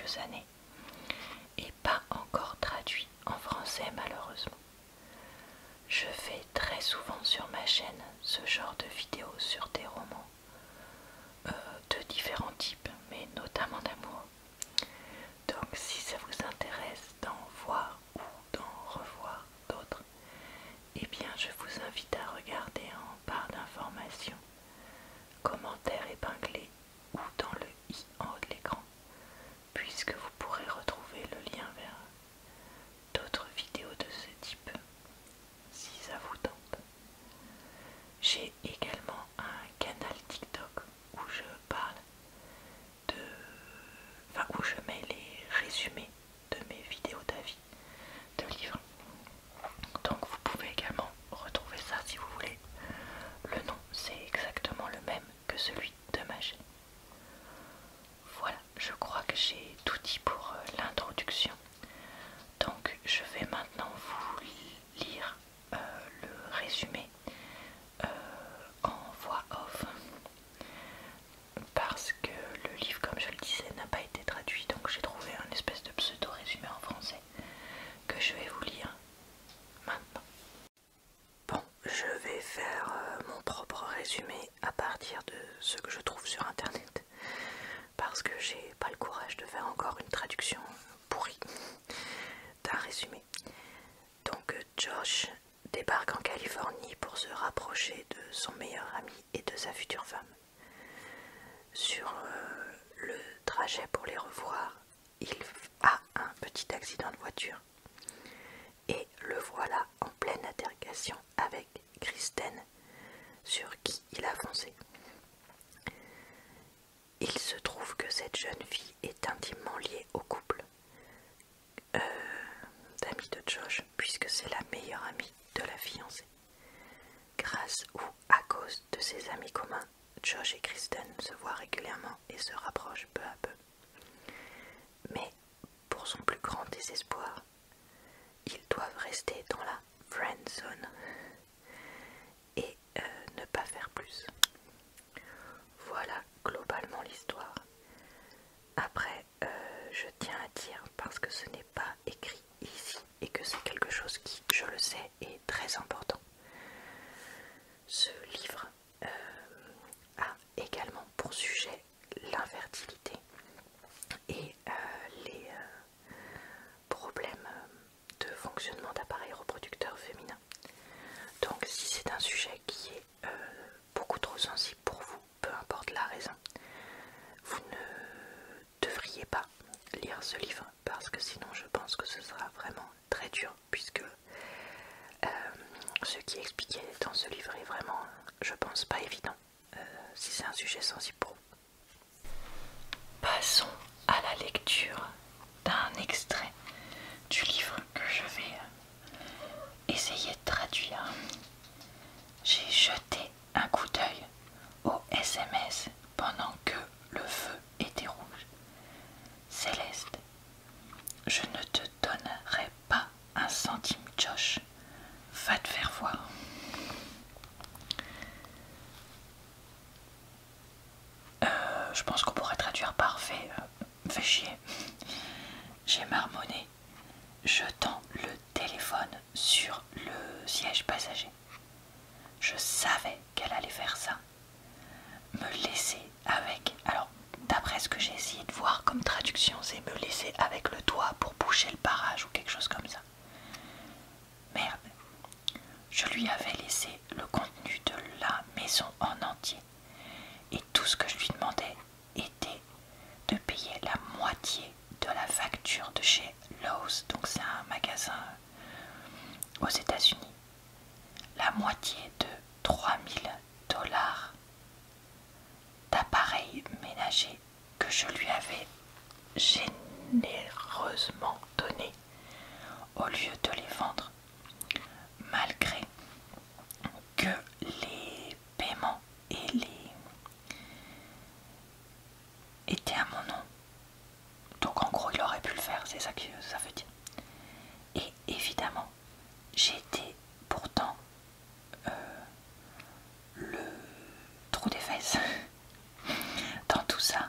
quelques années et pas encore traduit en français malheureusement. Je fais très souvent sur ma chaîne ce genre de vidéos sur des romans de différents types, mais notamment d'amour. Donc si ça vous intéresse d'en voir ou d'en revoir d'autres, eh bien je vous invite à regarder en barre d'informations, commentaires épinglés ou dans le i en haut de l'écran, puisque vous pourrez retrouver le lien vers d'autres vidéos de ce type si ça vous tente. J'ai également un canal TikTok où je parle de... enfin où je mets les résumés de mes vidéos d'avis de livres. Donc vous pouvez également retrouver ça si vous voulez. Le nom c'est exactement le même que celui de ma chaîne. Voilà, je crois que j'ai tout dit pour l'introduction. Donc je vais maintenant vous lire le résumé en voix off. Parce que le livre, comme je le disais, n'a pas été traduit. Donc j'ai trouvé un espèce de pseudo-résumé en français que je vais vous lire maintenant. Bon, je vais faire mon propre résumé à partir de ce que je trouve sur internet. Parce que j'ai pas le courage de faire encore une traduction pourrie d'un résumé. Donc Josh débarque en Californie pour se rapprocher de son meilleur ami et de sa future femme. Sur le trajet pour les revoir, il a un petit accident de voiture et le voilà en pleine altercation avec Kristen, sur qui il a foncé. Il se trouve que cette jeune fille est intimement liée au couple d'amis de Josh, puisque c'est la meilleure amie de la fiancée. Grâce ou à cause de ses amis communs, Josh et Kristen se voient régulièrement et se rapprochent peu à peu. Mais pour son plus grand désespoir, ils doivent rester dans la friend zone et ne pas faire plus. Voilà globalement l'histoire. Après, je tiens à dire, parce que ce n'est pas écrit ici et que c'est quelque chose qui, je le sais, est très important. Ce livre a également pour sujet l'infertilité et les problèmes de fonctionnement d'appareils reproducteurs féminins. Donc si c'est un sujet qui est beaucoup trop sensible pour vous, peu importe la raison, vous ne devriez pas lire ce livre, parce que sinon je pense que ce sera vraiment très dur, puisque ce qui est expliqué dans ce livre est vraiment, je pense, pas évident si c'est un sujet sensible pour vous. Passons à la lecture d'un extrait du livre que je vais essayer de traduire. J'ai jeté un coup d'œil au SMS pendant que le feu était rouge. Céleste, je ne te donnerai pas un centime, Josh. Va te faire voir. Je pense qu'on pourrait traduire par fais chier. J'ai marmonné, jetant le téléphone sur le siège passager. Je savais qu'elle allait faire ça. Me laisser avec... Alors, d'après ce que j'ai essayé de voir comme traduction, c'est me laisser avec le doigt pour boucher le barrage ou quelque chose comme ça. Merde. Je lui avais laissé le contenu de la maison en entier. Et tout ce que je lui demandais était de payer la moitié de la facture de chez Lowe's. Donc c'est un magasin aux États-Unis. La moitié de 3 000 $ d'appareils ménagers que je lui avais généreusement donnés au lieu de les vendre, malgré que les paiements et les étaient à mon nom. Donc en gros il aurait pu le faire, c'est ça que ça veut dire. Et évidemment j'étais pourtant le trou des fesses dans tout ça,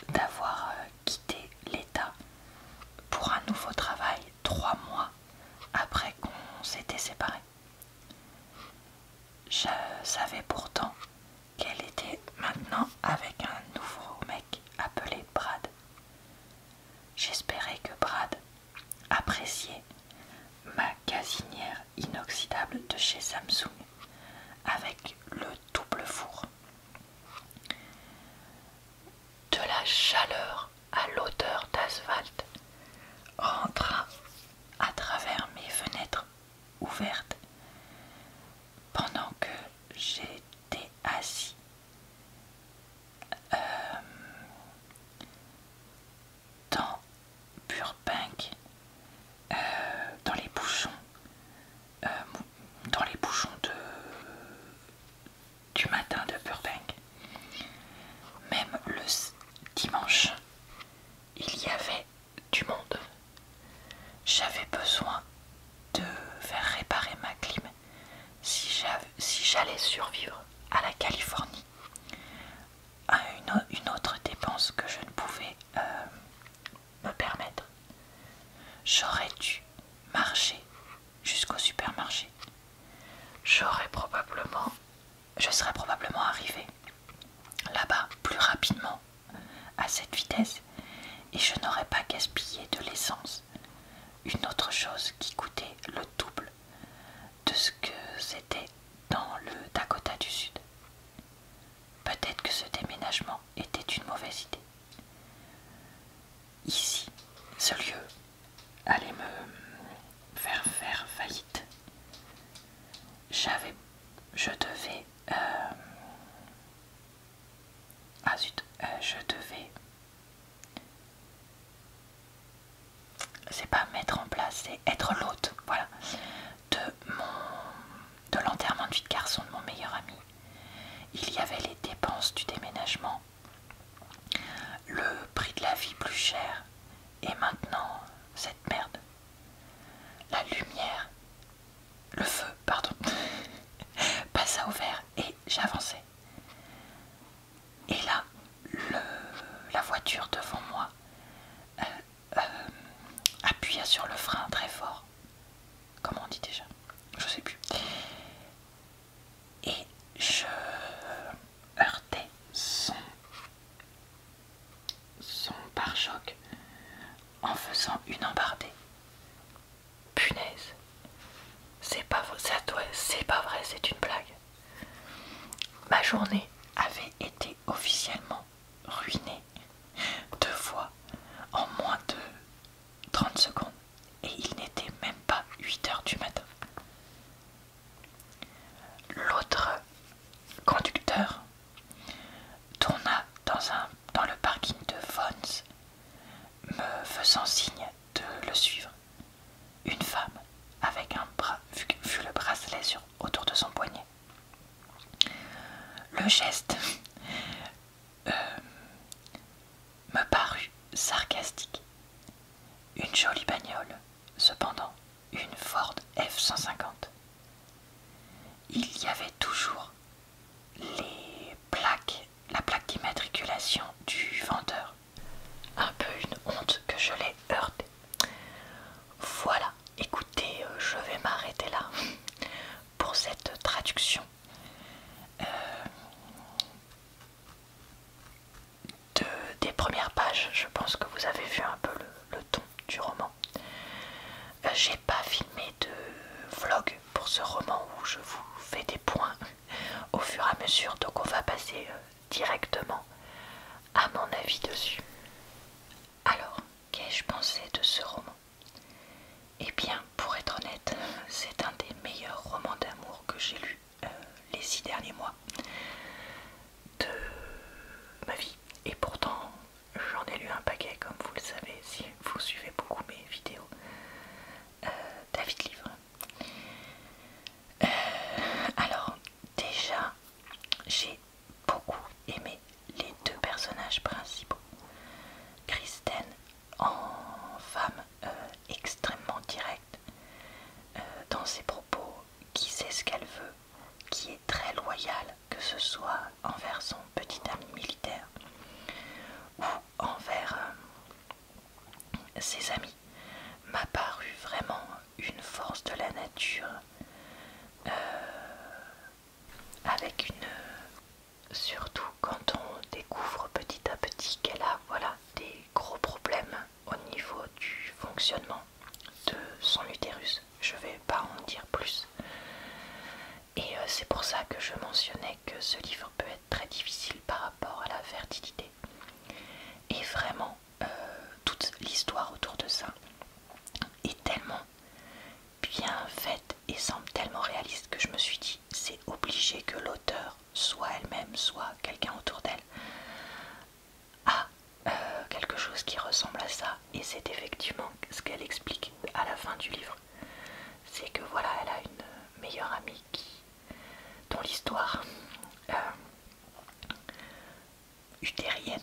d'avoir quitté et je n'aurais pas gaspillé de l'essence. Une autre chose qui coûtait le double de ce que c'était dans le Dakota du Sud. Peut-être que ce déménagement était une mauvaise idée. Ici, ce lieu allait me faire faillite. Je devais... je devais... C'est pas mettre en place, c'est être l'hôte, voilà, de l'enterrement de vie de garçon de mon meilleur ami. Il y avait les dépenses du déménagement, le prix de la vie plus cher, et maintenant, cette merde. La lumière, le feu, pardon, passa au vert et j'avançais. Et là, la voiture devant moi appuya sur le frein très fort. Comment on dit déjà? Je sais plus. Et je heurtais son pare-choc en faisant une embardée. Punaise. C'est pas vrai, c'est une blague. Ma journée avait été officiellement ruinée 2 fois en moins de 30 secondes et il n'était même pas 8 heures du matin. L'autre conducteur tourna dans le parking de Vons, me faisant signe de le suivre. Une femme avec un bras fut le bracelet autour de son poignet. Le geste me parut sarcastique. Une jolie bagnole, cependant, une Ford F-150. Il y avait toujours la plaque d'immatriculation du vendeur. Un peu une honte que je l'ai heurté. Voilà, écoutez, je vais m'arrêter là pour cette traduction des premières pages. Je pense que vous avez vu un peu le ton du roman. J'ai pas filmé de vlog pour ce roman où je vous fais des points au fur et à mesure, donc on va passer directement à mon avis dessus. Alors, qu'ai-je pensé de ce roman? Eh bien, pour être honnête, c'est un des meilleurs romans d'amour que j'ai lu les 6 derniers mois de ma vie. Et pourtant, j'en ai lu un paquet, comme vous le savez, si vous suivez beaucoup mes vidéos. David Livre. Alors, déjà, j'ai beaucoup aimé les 2 personnages principaux. Kristen, en femme extrêmement directe dans ses propos, qui sait ce qu'elle veut, qui est très loyale, que ce soit envers son petit ami militaire ou envers ses amis, m'a paru vraiment une force de la nature avec surtout quand on découvre petit à petit qu'elle a des gros problèmes au niveau du fonctionnement de son utérus. Je vais pas en dire plus. Et c'est pour ça que je mentionnais que ce livre peut être très difficile par rapport à la fertilité. Et vraiment, toute l'histoire autour de ça est tellement bien faite et semble tellement réaliste que je me suis dit, c'est obligé que l'auteur, soit elle-même, soit quelqu'un autour d'elle, a quelque chose qui ressemble à ça. Et c'est effectivement ce qu'elle explique à la fin du livre. C'est que voilà, elle a une meilleure amie dont l'histoire utérienne,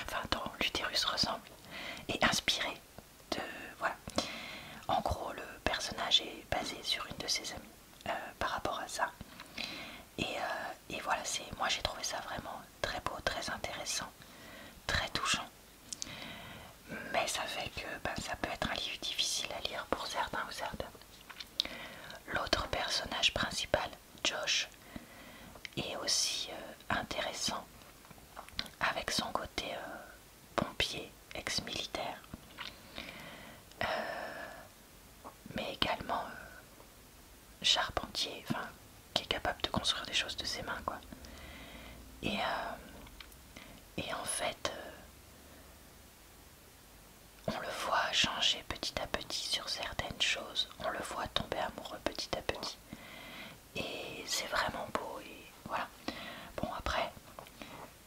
enfin dont l'utérus ressemble, est inspirée de... Voilà. En gros, le personnage est basé sur une de ses amies par rapport à ça. Et voilà, moi j'ai trouvé ça vraiment très beau, très intéressant, très touchant. Mais ça fait que ça peut être un livre difficile à lire pour certains ou certaines. L'autre personnage principal, Josh, est aussi intéressant à ex-militaire, mais également charpentier, enfin qui est capable de construire des choses de ses mains quoi. Et en fait, on le voit changer petit à petit sur certaines choses, on le voit tomber amoureux petit à petit. Et c'est vraiment beau et voilà. Bon après,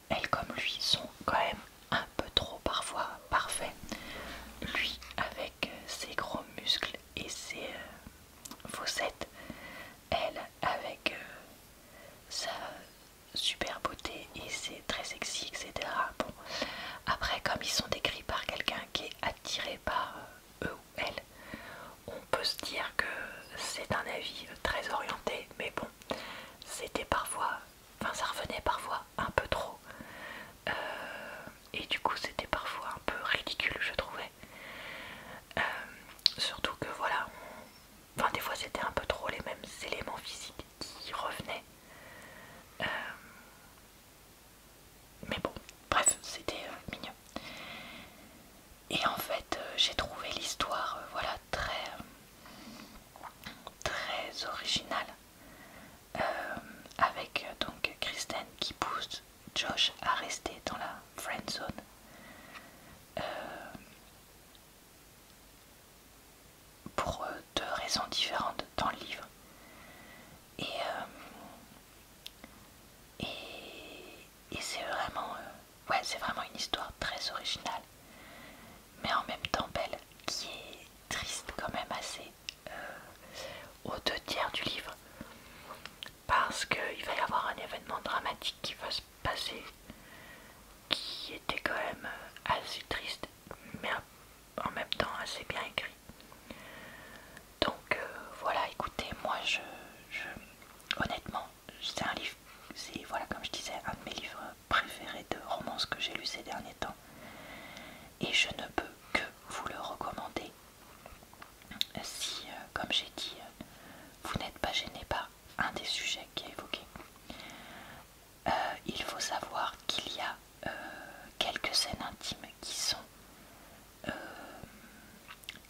elles comme lui sont quand même un peu trop parfois parfaits. Lui avec ses gros muscles et ses fossettes, elle avec sa super beauté et c'est très sexy, etc. Bon, après comme ils sont décrits par quelqu'un qui est attiré par eux ou elle, on peut se dire que c'est un avis très orienté, mais bon, c'était parfois, enfin ça revenait parfois un peu trop, et du coup c'était parfois un peu ridicule je trouvais, surtout que voilà, enfin des fois c'était un peu trop les mêmes éléments physiques qui revenaient, mais bon, bref, c'était mignon. Et en fait, j'ai trouvé l'histoire, voilà, très originale, avec donc Kristen qui pousse Josh à rester dans la friend zone. Pour deux raisons différentes dans le livre. Et, c'est vraiment, ouais, c'est vraiment une histoire très originale, mais en même temps belle, qui est triste quand même assez aux 2 tiers du livre, parce qu'il va y avoir un événement dramatique qui va se passer, qui était quand même assez triste, mais en même temps assez bien écrit. Donc voilà, écoutez, moi honnêtement, c'est un livre, c'est voilà comme je disais, un de mes livres préférés de romance que j'ai lu ces derniers temps. Et je ne peux que vous le recommander si, comme j'ai dit, vous n'êtes pas gêné par un des sujets qui est évoqué. Il faut savoir qu'il y a quelques scènes intimes qui sont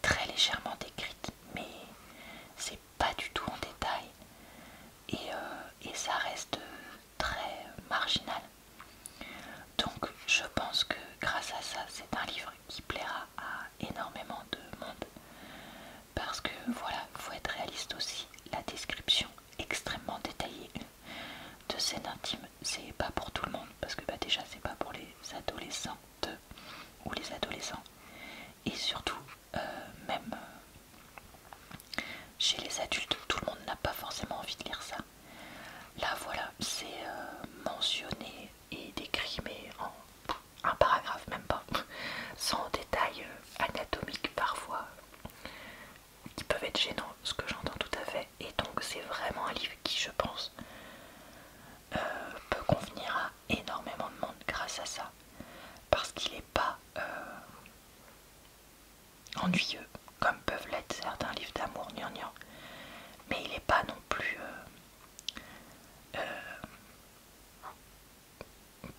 très légèrement décrites, mais c'est pas du tout en détail et ça reste très marginal. Donc je pense que grâce à ça, c'est un livre qui plaira à énormément de monde, parce que voilà, il faut être réaliste aussi, la description extrêmement détaillée de scènes intimes, c'est pas pour tout le monde, parce que bah, déjà c'est pas pour les adolescents ou les adolescents, et surtout même chez les adultes, tout le monde n'a pas forcément envie de lire ça. Là voilà, c'est mentionné et décrit, mais en un paragraphe, même pas, sans détails anatomiques parfois, qui peuvent être gênants, ce que j'entends tout à fait. Et donc c'est vraiment un livre qui, je pense, peut convenir à énormément de monde grâce à ça, parce qu'il n'est pas ennuyeux, comme peuvent l'être certains livres d'amour gnangnan, mais il n'est pas non plus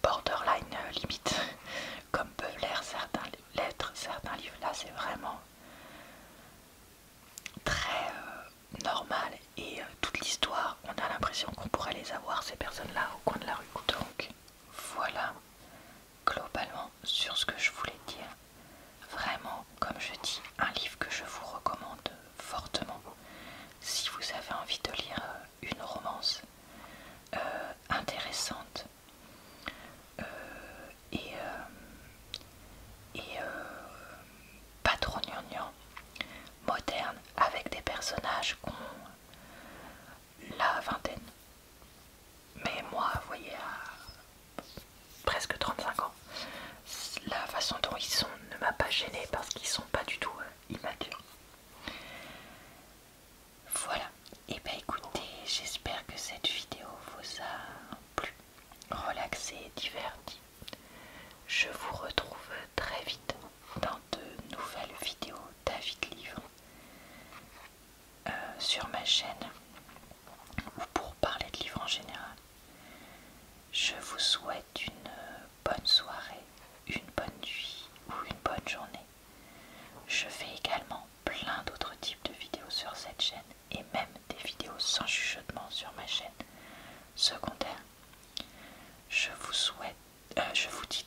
borderline limite, comme peuvent l'être certains livres. Là c'est vraiment très normal, et toute l'histoire, on a l'impression qu'on pourrait les avoir, ces personnes-là, au coin de la rue. Donc voilà globalement sur ce que je voulais dire. Vraiment, comme je dis, un livre que je vous recommande fortement si vous avez envie de lire une romance intéressante et pas trop gnangnan, moderne, avec des personnages qui ont la vingtaine. Mais moi, vous voyez, à presque 35 ans, la façon dont ils sont ne m'a pas gênée, parce qu'ils sont pas du tout immatures. Voilà, et ben écoutez, j'espère que cette vidéo vous a plu, relaxé et diverti. Je vous retrouve très vite dans de nouvelles vidéos d'avis de livres sur ma chaîne, ou pour parler de livres en général. Je vous souhaite une bonne soirée, une bonne nuit ou une bonne secondaire. Je vous dis